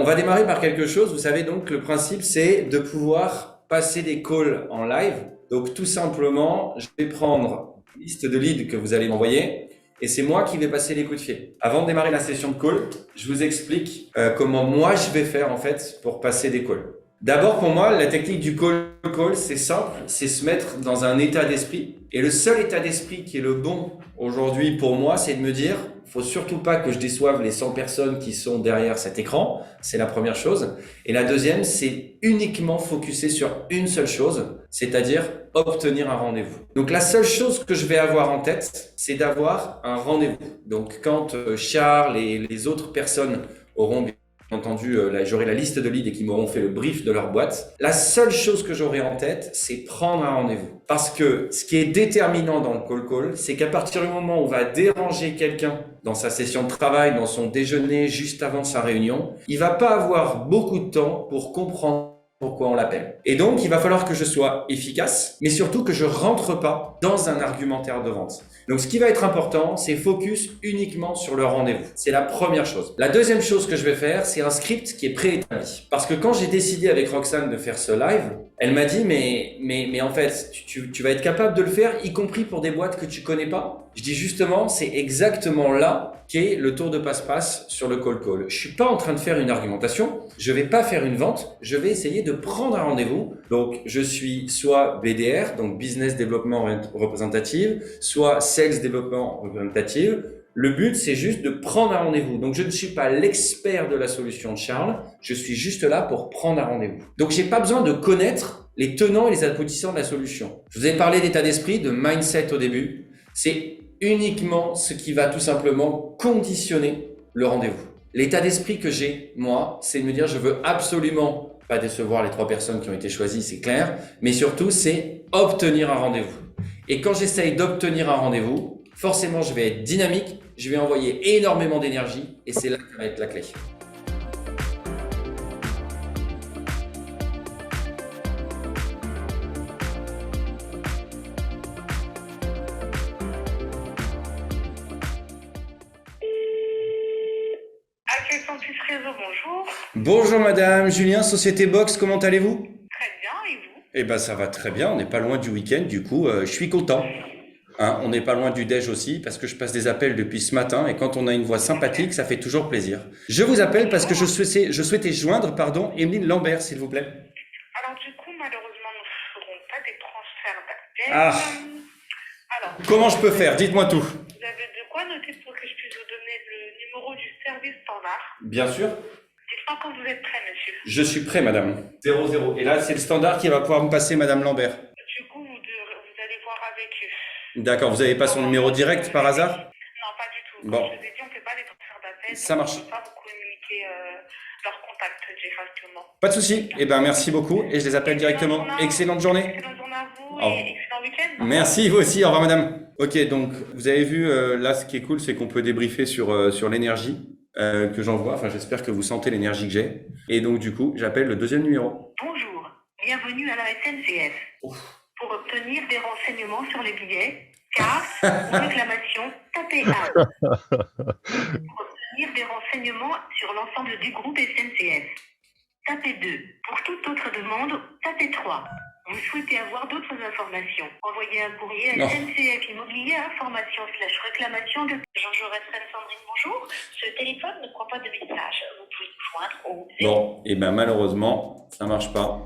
on va démarrer par quelque chose. Vous savez donc, le principe, c'est de pouvoir passer des calls en live. Donc, tout simplement, je vais prendre une liste de leads que vous allez m'envoyer et c'est moi qui vais passer les coups de fil. Avant de démarrer la session de call, je vous explique comment moi je vais faire en fait pour passer des calls. D'abord, pour moi, la technique du call, c'est simple, c'est se mettre dans un état d'esprit. Et le seul état d'esprit qui est le bon aujourd'hui pour moi, c'est de me dire, faut surtout pas que je déçoive les 100 personnes qui sont derrière cet écran. C'est la première chose. Et la deuxième, c'est uniquement focuser sur une seule chose, c'est-à-dire obtenir un rendez-vous. Donc, la seule chose que je vais avoir en tête, c'est d'avoir un rendez-vous. Donc, quand Charles et les autres personnes auront bien entendu, j'aurai la liste de leads et qui m'auront fait le brief de leur boîte. La seule chose que j'aurai en tête, c'est prendre un rendez-vous. Parce que ce qui est déterminant dans le call, c'est qu'à partir du moment où on va déranger quelqu'un dans sa session de travail, dans son déjeuner, juste avant sa réunion, il va pas avoir beaucoup de temps pour comprendre pourquoi on l'appelle. Et donc, il va falloir que je sois efficace, mais surtout que je rentre pas dans un argumentaire de vente. Donc, ce qui va être important, c'est focus uniquement sur le rendez-vous. C'est la première chose. La deuxième chose que je vais faire, c'est un script qui est préétabli. Parce que quand j'ai décidé avec Roxane de faire ce live, elle m'a dit, mais en fait, tu vas être capable de le faire, y compris pour des boîtes que tu connais pas. Je dis justement, c'est exactement là qu'est le tour de passe-passe sur le call. Je suis pas en train de faire une argumentation, je vais pas faire une vente, je vais essayer de prendre un rendez-vous. Donc, je suis soit BDR, donc Business Development Representative, soit Sales Development Representative. Le but, c'est juste de prendre un rendez-vous. Donc, je ne suis pas l'expert de la solution de Charles, je suis juste là pour prendre un rendez-vous. Donc, j'ai pas besoin de connaître les tenants et les aboutissants de la solution. Je vous ai parlé d'état d'esprit, de mindset au début. C'est uniquement ce qui va tout simplement conditionner le rendez-vous. L'état d'esprit que j'ai, moi, c'est de me dire je veux absolument pas décevoir les 3 personnes qui ont été choisies, c'est clair, mais surtout c'est obtenir un rendez-vous. Et quand j'essaye d'obtenir un rendez-vous, forcément je vais être dynamique, je vais envoyer énormément d'énergie et c'est là que va être la clé. Bonjour. Bonjour madame, Julien, Société Box, comment allez-vous? Très bien, et vous? Eh ben ça va très bien, on n'est pas loin du week-end, du coup je suis content. Hein, on n'est pas loin du déj aussi parce que je passe des appels depuis ce matin et quand on a une voix sympathique, ça fait toujours plaisir. Je vous appelle parce que je souhaitais joindre, Emeline Lambert, s'il vous plaît. Alors du coup, malheureusement, nous ne ferons pas des transferts d'appels. Ah, Alors, comment je peux faire? Dites-moi tout. vous avez de quoi noter pour que je puisse vous donner le numéro du service standard? Bien sûr. Dites-moi quand vous êtes prêt, monsieur. Je suis prêt, madame. 00. Et là, c'est le standard qui va pouvoir me passer, madame Lambert. Du coup, vous allez voir avec eux. D'accord, vous n'avez pas son numéro direct par hasard? Non, pas du tout. Bon. Comme je vous ai dit, on ne fait pas des transferts d'appels. Ça marche. On ne peut pas vous communiquer leur contact directement. Pas de souci. Eh ben, merci beaucoup et je les appelle directement. Excellente journée. Excellente journée à vous Au revoir. et excellent week-end. Merci, vous aussi. Au revoir, madame. Ok, donc, vous avez vu, là, ce qui est cool, c'est qu'on peut débriefer sur l'énergie que j'envoie. Enfin, j'espère que vous sentez l'énergie que j'ai. Et donc, du coup, j'appelle le deuxième numéro. Bonjour, bienvenue à la SNCF. Pour obtenir des renseignements sur les billets, casse ou réclamation, tapez 1. Pour obtenir des renseignements sur l'ensemble du groupe SNCF, tapez 2. Pour toute autre demande, tapez 3. Vous souhaitez avoir d'autres informations? Envoyez un courrier à Non. SNCF Immobilier information/réclamation de Jean Jaurès Sandrine, bonjour. Ce téléphone ne prend pas de message. Vous pouvez nous joindre au 0. Bon, et ben, malheureusement, ça marche pas.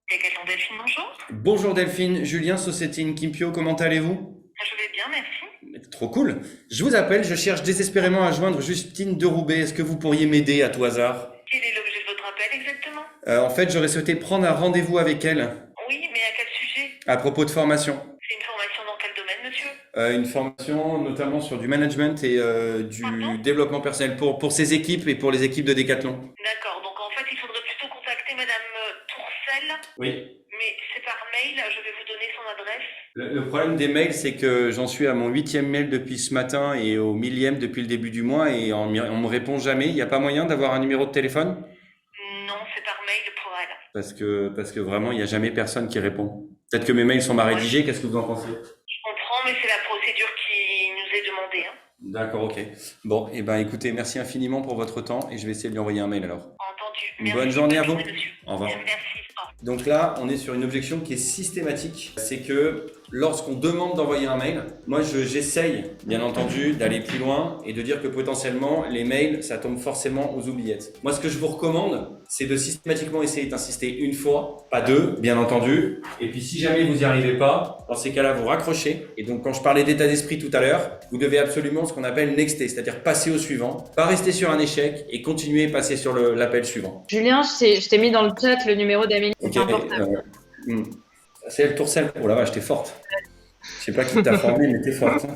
Décathlon Delphine, bonjour. Bonjour Delphine, Julien, Société Inkimpio, comment allez-vous? Je vais bien, merci. Trop cool. Je vous appelle, je cherche désespérément à joindre Justine de Roubaix. Est-ce que vous pourriez m'aider à tout hasard? Quel est l'objet de votre appel exactement? En fait, j'aurais souhaité prendre un rendez-vous avec elle Oui, mais à quel sujet? à propos de formation. C'est une formation dans quel domaine, monsieur? Une formation notamment sur du management et du développement personnel pour ses équipes et pour les équipes de Décathlon. D'accord, donc en fait, il faudrait plutôt contacter Madame Tourcel. Oui. Mais c'est par mail, je vais vous donner son adresse. Le problème des mails, c'est que j'en suis à mon 8e mail depuis ce matin et au 1000e depuis le début du mois et on me répond jamais. Il n'y a pas moyen d'avoir un numéro de téléphone? Non, c'est par mail pour elle. Parce que vraiment, il n'y a jamais personne qui répond. Peut-être que mes mails sont mal rédigés, qu'est-ce que vous en pensez? Je comprends, mais c'est la procédure qui nous est demandée. Hein. D'accord, ok. Bon, et ben écoutez, merci infiniment pour votre temps et je vais essayer de lui envoyer un mail alors. Entendu. Une bonne journée à vous. Monsieur. Au revoir. Merci. Donc là, on est sur une objection qui est systématique. C'est que lorsqu'on demande d'envoyer un mail, moi j'essaye bien entendu d'aller plus loin et de dire que potentiellement les mails, ça tombe forcément aux oubliettes. Moi ce que je vous recommande, c'est de systématiquement essayer d'insister une fois, pas deux, bien entendu. Et puis si jamais vous n'y arrivez pas, dans ces cas-là, vous raccrochez. Et donc quand je parlais d'état d'esprit tout à l'heure, vous devez absolument ce qu'on appelle nexter, c'est-à-dire passer au suivant, pas rester sur un échec et continuer à passer sur l'appel suivant. Julien, je t'ai mis dans le chat le numéro d'Amélie. Ok, C'est important. c'est elle Tourcelle. Oh la vache, t'es forte. Je sais pas qui t'a formé, mais t'es forte.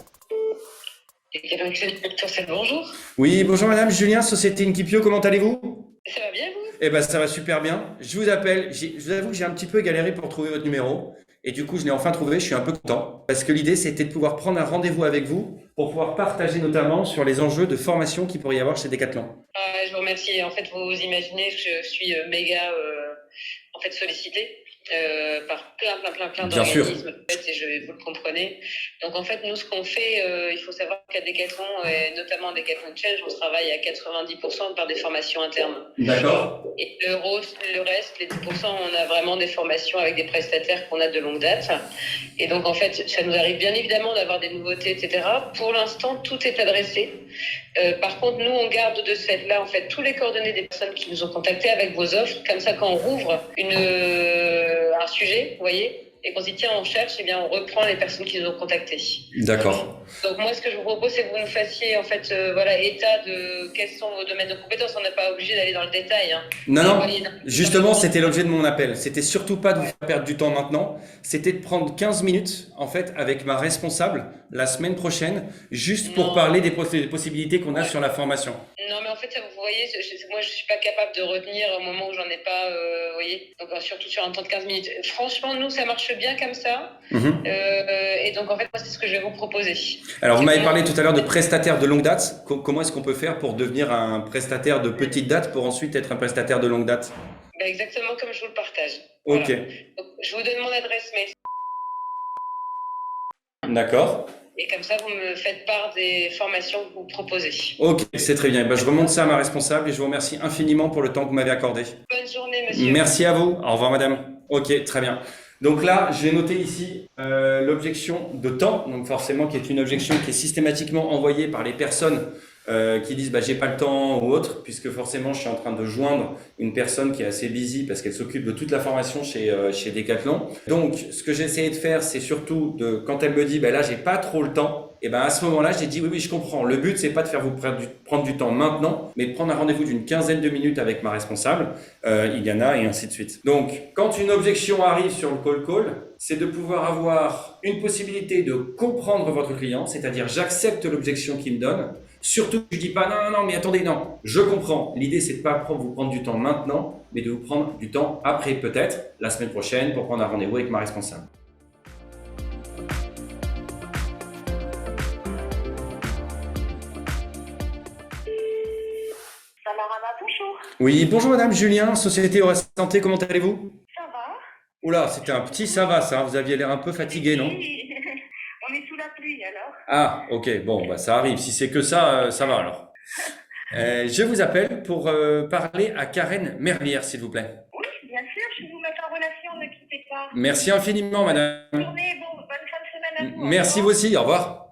Tourcelle, bonjour. Oui, bonjour madame, Julien, Société Inkipio, comment allez-vous? Ça va bien, vous? Eh ben ça va super bien. Je vous appelle, je vous avoue que j'ai un petit peu galéré pour trouver votre numéro. Et du coup, je l'ai enfin trouvé, je suis un peu content. Parce que l'idée, c'était de pouvoir prendre un rendez-vous avec vous pour pouvoir partager notamment sur les enjeux de formation qu'il pourrait y avoir chez Decathlon. Je vous remercie. En fait, vous imaginez que je suis méga sollicitée par plein Bien sûr. d'organismes. En fait, et vous le comprenez. Donc en fait, nous, ce qu'on fait, il faut savoir qu'à Decathlon, et notamment à Decathlon Change, on travaille à 90% par des formations internes. D'accord. Et le reste, les 10%, on a vraiment des formations avec des prestataires qu'on a de longue date. Et donc, en fait, ça nous arrive bien évidemment d'avoir des nouveautés, etc. Pour l'instant, tout est adressé. Par contre, nous, on garde de ce fait-là, en fait, tous les coordonnées des personnes qui nous ont contactés avec vos offres. Comme ça, quand on rouvre un sujet, vous voyez, et qu'on se dit, tiens, on cherche, eh bien, on reprend les personnes qui nous ont contactés. D'accord. Donc, moi, ce que je vous propose, c'est que vous nous fassiez, en fait, état de quels sont vos domaines de compétences. On n'est pas obligé d'aller dans le détail. Hein. Non, justement, c'était l'objet de mon appel. C'était surtout pas de vous faire perdre du temps maintenant. C'était de prendre 15 minutes, en fait, avec ma responsable, la semaine prochaine, juste pour parler des possibilités qu'on a sur la formation. Non, mais en fait, vous voyez, moi, je suis pas capable de retenir au moment où j'en ai pas, vous voyez. Donc, surtout sur un temps de 15 minutes. Franchement, nous, ça marche bien comme ça. Et donc, en fait, moi, c'est ce que je vais vous proposer. Alors, vous m'avez parlé tout à l'heure de prestataire de longue date. Comment est-ce qu'on peut faire pour devenir un prestataire de petite date pour ensuite être un prestataire de longue date? Exactement comme je vous le partage. Ok. Voilà. Donc, je vous donne mon adresse mail. D'accord. Et comme ça, vous me faites part des formations que vous proposez. Ok, c'est très bien. Je remonte ça à ma responsable et je vous remercie infiniment pour le temps que vous m'avez accordé. Bonne journée, monsieur. Merci à vous. Au revoir, madame. Ok, très bien. Donc là, j'ai noté ici l'objection de temps, donc forcément qui est une objection qui est systématiquement envoyée par les personnes qui disent j'ai pas le temps ou autre, puisque forcément je suis en train de joindre une personne qui est assez busy parce qu'elle s'occupe de toute la formation chez Decathlon. Donc ce que j'ai essayé de faire, c'est surtout quand elle me dit là j'ai pas trop le temps, et à ce moment-là j'ai dit oui je comprends. Le but c'est pas de faire vous prendre du temps maintenant, mais de prendre un rendez-vous d'une quinzaine de minutes avec ma responsable, Iliana, et ainsi de suite. Donc quand une objection arrive sur le call, c'est de pouvoir avoir une possibilité de comprendre votre client, c'est-à-dire j'accepte l'objection qu'il me donne. Surtout, je dis pas non, mais attendez, non, je comprends. L'idée, c'est de pas vous prendre du temps maintenant, mais de vous prendre du temps après, peut-être, la semaine prochaine, pour prendre un rendez-vous avec ma responsable. Samarama, bonjour. Oui, bonjour madame, Julien, Société Aura Santé, comment allez-vous? Ça va? Oula, c'était un petit ça va, ça, vous aviez l'air un peu fatigué, non? On est sous la pluie, alors. Ah, ok, bon, ça arrive, si c'est que ça, ça va alors. Je vous appelle pour parler à Karen Merlière, s'il vous plaît. Oui, bien sûr, je vous mets en relation, ne quittez pas. Merci infiniment, madame. Bonne journée, bonne fin de semaine à vous. Merci vous aussi, au revoir.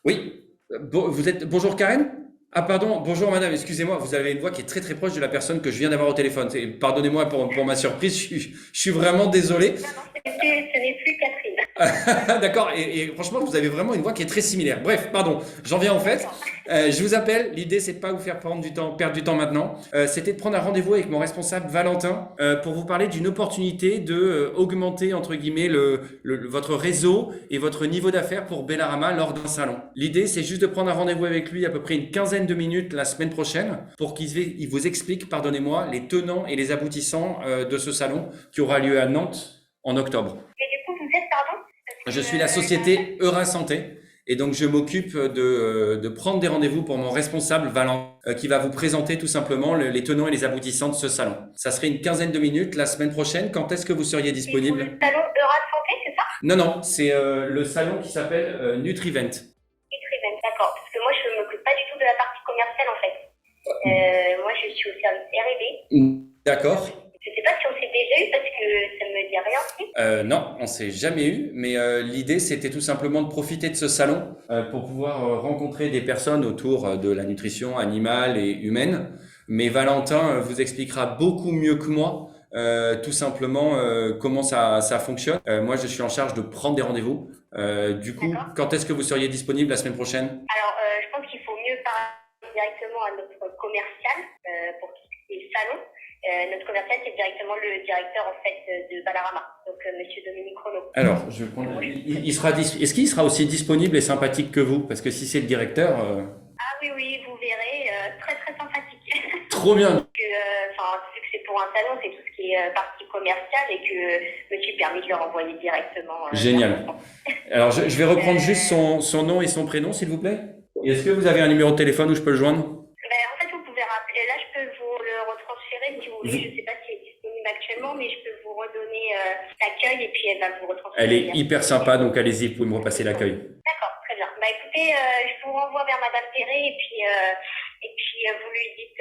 Oui. Vous êtes... Bonjour Karen? Ah pardon, bonjour madame, excusez-moi, vous avez une voix qui est très très proche de la personne que je viens d'avoir au téléphone. Pardonnez-moi pour ma surprise, je suis vraiment désolé. Non, ce n'est plus Catherine. D'accord, et franchement, vous avez vraiment une voix qui est très similaire. Bref, pardon, j'en viens en fait. Je vous appelle, l'idée c'est de pas vous faire perdre du temps maintenant. C'était de prendre un rendez-vous avec mon responsable Valentin pour vous parler d'une opportunité de augmenter entre guillemets votre réseau et votre niveau d'affaires pour Bellarama lors d'un salon. L'idée c'est juste de prendre un rendez-vous avec lui à peu près une quinzaine de minutes la semaine prochaine pour qu'il vous explique, pardonnez-moi, les tenants et les aboutissants de ce salon qui aura lieu à Nantes en octobre. Et du coup, vous êtes, pardon? Je suis la société Eura Santé et donc je m'occupe de prendre des rendez-vous pour mon responsable Valentin qui va vous présenter tout simplement les tenants et les aboutissants de ce salon. Ça serait une quinzaine de minutes la semaine prochaine. Quand est-ce que vous seriez disponible? Le salon Eura Santé, c'est Non, non, c'est le salon qui s'appelle Nutrivent. Nutrivent, d'accord. Parce que moi, je ne m'occupe pas du tout de la partie commerciale, en fait. Moi, je suis au service R&D. D'accord. Je ne sais pas si on s'est déjà eu parce que ça ne me dit rien. Si. Non, on s'est jamais eu, mais l'idée c'était tout simplement de profiter de ce salon pour pouvoir rencontrer des personnes autour de la nutrition animale et humaine. Mais Valentin vous expliquera beaucoup mieux que moi tout simplement comment ça fonctionne. Moi, je suis en charge de prendre des rendez-vous. Du coup, D'accord. quand est-ce que vous seriez disponible la semaine prochaine? Alors, je pense qu'il faut mieux parler directement à notre commercial pour tout ce qui est salon. Notre commercial, c'est directement le directeur en fait de Balarama, donc Monsieur Dominique Renaud. Alors, je vais prendre. Est-ce qu'il sera aussi disponible et sympathique que vous? Parce que si c'est le directeur. Ah oui, oui, vous verrez, très très sympathique. Trop bien. Vu que c'est pour un salon, c'est tout ce qui est partie commerciale et que je me suis permis de le renvoyer directement. Génial. Alors, je vais reprendre juste son nom et son prénom, s'il vous plaît. Et est-ce que vous avez un numéro de téléphone où je peux le joindre? En fait, vous pouvez rappeler. Là, je peux vous le retransférer si vous voulez. Je ne sais pas s'il est disponible actuellement, mais je peux vous redonner l'accueil et puis elle va vous retransférer. Elle est hyper sympa, donc allez-y, vous pouvez me repasser l'accueil. D'accord, très bien. Écoutez, je vous renvoie vers Madame Perret et puis vous lui dites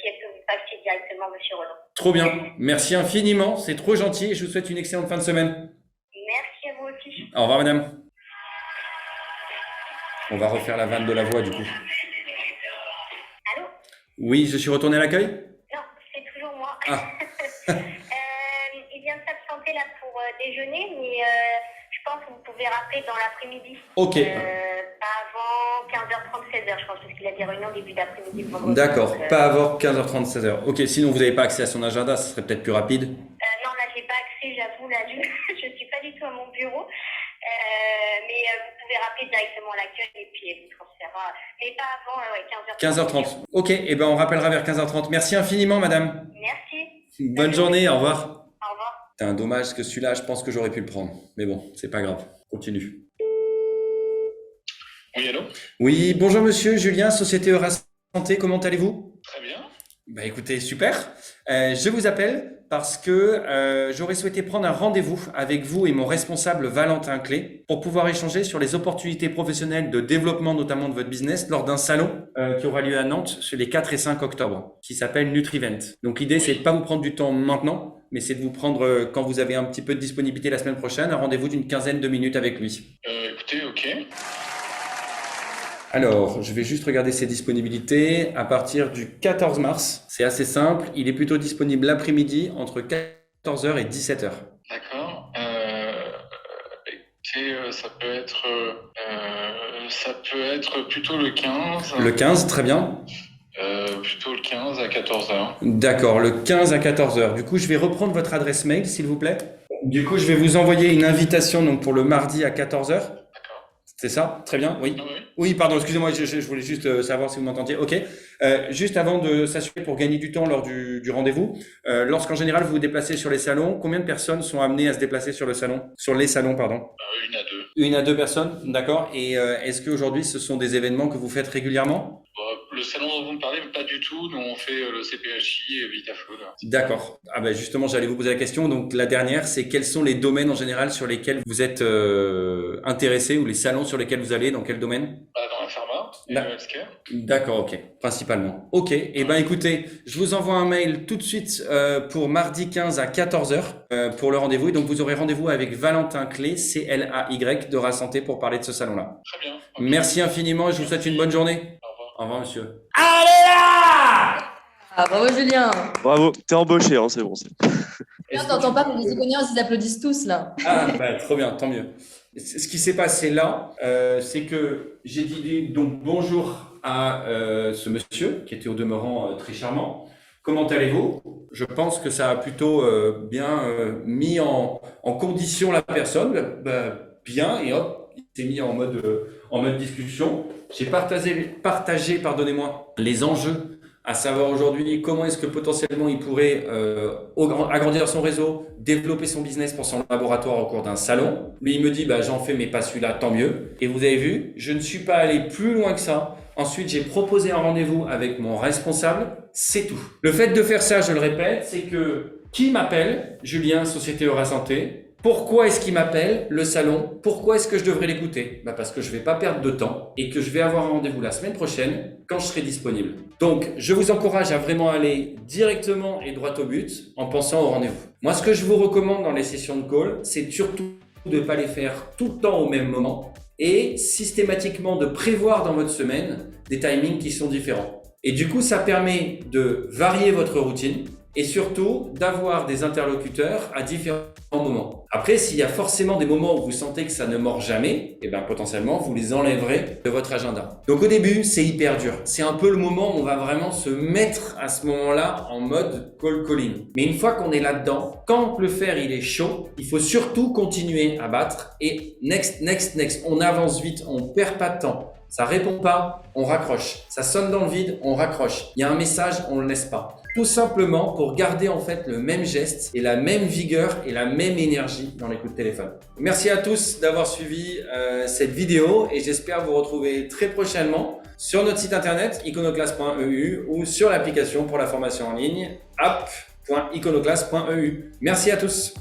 si elle peut vous passer directement Monsieur Renaud. Trop bien. Merci infiniment. C'est trop gentil et je vous souhaite une excellente fin de semaine. Merci à vous aussi. Au revoir, madame. On va refaire la vanne de la voix, du coup. Allô? Oui, je suis retourné à l'accueil? Non, c'est toujours moi. Ah. Il vient de s'absenter là pour déjeuner, mais je pense que vous pouvez rappeler dans l'après-midi. Ok. Pas avant 15h30, 16h, je pense, parce qu'il a des réunions début d'après-midi. D'accord, pas avant 15h30, 16h. Ok, sinon vous n'avez pas accès à son agenda, ce serait peut-être plus rapide. Non, là, j'ai pas accès, j'avoue, là, je suis pas du tout à mon bureau. Mais vous pouvez rappeler directement à l'accueil et puis elle vous transférera. Mais pas avant 15h30. 15h30. Ok, et ben on rappellera vers 15h30. Merci infiniment, madame. Merci. Bonne journée, au revoir. Au revoir. C'est un dommage que celui-là, je pense que j'aurais pu le prendre. Mais bon, c'est pas grave. Continue. Oui, allô? Oui, bonjour monsieur, Julien, Société Eura Santé, comment allez-vous? Très bien. Bah écoutez, super. Je vous appelle parce que j'aurais souhaité prendre un rendez-vous avec vous et mon responsable Valentin Clé pour pouvoir échanger sur les opportunités professionnelles de développement notamment de votre business lors d'un salon qui aura lieu à Nantes sur les 4 et 5 octobre, qui s'appelle Nutrivent. Donc l'idée, c'est de pas vous prendre du temps maintenant, mais c'est de vous prendre, quand vous avez un petit peu de disponibilité la semaine prochaine, un rendez-vous d'une quinzaine de minutes avec lui. Écoutez, ok. Alors, je vais juste regarder ses disponibilités à partir du 14 mars. C'est assez simple. Il est plutôt disponible l'après-midi entre 14h et 17h. D'accord. Écoutez, ça peut être plutôt le 15. Le 15, très bien. Plutôt le 15 à 14h. D'accord, le 15 à 14h. Du coup, je vais reprendre votre adresse mail, s'il vous plaît. Du coup, je vais vous envoyer une invitation donc, pour le mardi à 14h. D'accord. C'est ça? Très bien, oui. Oui. Oui, pardon, excusez-moi, je voulais juste savoir si vous m'entendiez. Ok. Juste avant de s'assurer pour gagner du temps lors du rendez-vous, lorsqu'en général vous vous déplacez sur les salons, combien de personnes sont amenées à se déplacer sur les salons, pardon? Une à deux. Une à deux personnes, d'accord. Et est-ce qu'aujourd'hui ce sont des événements que vous faites régulièrement? Le salon dont vous me parlez, pas du tout. Nous, on fait le CPHI et Vitafood. D'accord. Ah ben justement, j'allais vous poser la question. Donc la dernière, c'est quels sont les domaines en général sur lesquels vous êtes intéressé ou les salons sur lesquels vous allez, dans quel domaine? Dans la pharma et le healthcare. D'accord, ok. Principalement. Ok. Eh ben écoutez, je vous envoie un mail tout de suite pour mardi 15 à 14h pour le rendez-vous. Et donc vous aurez rendez-vous avec Valentin Clé, C-L-A-Y, d'Eura Santé pour parler de ce salon-là. Très bien. Okay. Merci infiniment et je vous souhaite une bonne journée. Au revoir. Au revoir, monsieur. Allez là! Ah, bravo Julien. Bravo, t'es embauché, hein, c'est bon. Là, t'entends pas, mais les Iconiens, ils applaudissent tous là. Ah, bah, trop bien, tant mieux. Ce qui s'est passé là, c'est que j'ai dit donc bonjour à ce monsieur qui était au demeurant très charmant. Comment allez-vous? Je pense que ça a plutôt bien mis en condition la personne. Bien, et hop, il s'est mis en mode discussion. J'ai partagé, pardonnez-moi, les enjeux, à savoir aujourd'hui comment est-ce que potentiellement il pourrait agrandir son réseau, développer son business pour son laboratoire au cours d'un salon. Lui, il me dit, j'en fais, mais pas celui-là, tant mieux. Et vous avez vu, je ne suis pas allé plus loin que ça. Ensuite, j'ai proposé un rendez-vous avec mon responsable. C'est tout. Le fait de faire ça, je le répète, c'est que qui m'appelle? Julien, Société Eura Santé. Pourquoi est-ce qu'il m'appelle, le salon? Pourquoi est-ce que je devrais l'écouter? Parce que je ne vais pas perdre de temps et que je vais avoir un rendez-vous la semaine prochaine quand je serai disponible. Donc, je vous encourage à vraiment aller directement et droit au but en pensant au rendez-vous. Moi, ce que je vous recommande dans les sessions de call, c'est surtout de ne pas les faire tout le temps au même moment et systématiquement de prévoir dans votre semaine des timings qui sont différents. Et du coup, ça permet de varier votre routine et surtout d'avoir des interlocuteurs à différents moments. Après, s'il y a forcément des moments où vous sentez que ça ne mord jamais, potentiellement, vous les enlèverez de votre agenda. Donc au début, c'est hyper dur. C'est un peu le moment où on va vraiment se mettre à ce moment-là en mode call calling. Mais une fois qu'on est là-dedans, quand le fer il est chaud, il faut surtout continuer à battre et next. On avance vite, on perd pas de temps. Ça répond pas, on raccroche. Ça sonne dans le vide, on raccroche. Il y a un message, on le laisse pas. Tout simplement pour garder en fait le même geste et la même vigueur et la même énergie dans les coups de téléphone. Merci à tous d'avoir suivi cette vidéo et j'espère vous retrouver très prochainement sur notre site internet iconoclast.eu ou sur l'application pour la formation en ligne app.iconoclast.eu. Merci à tous.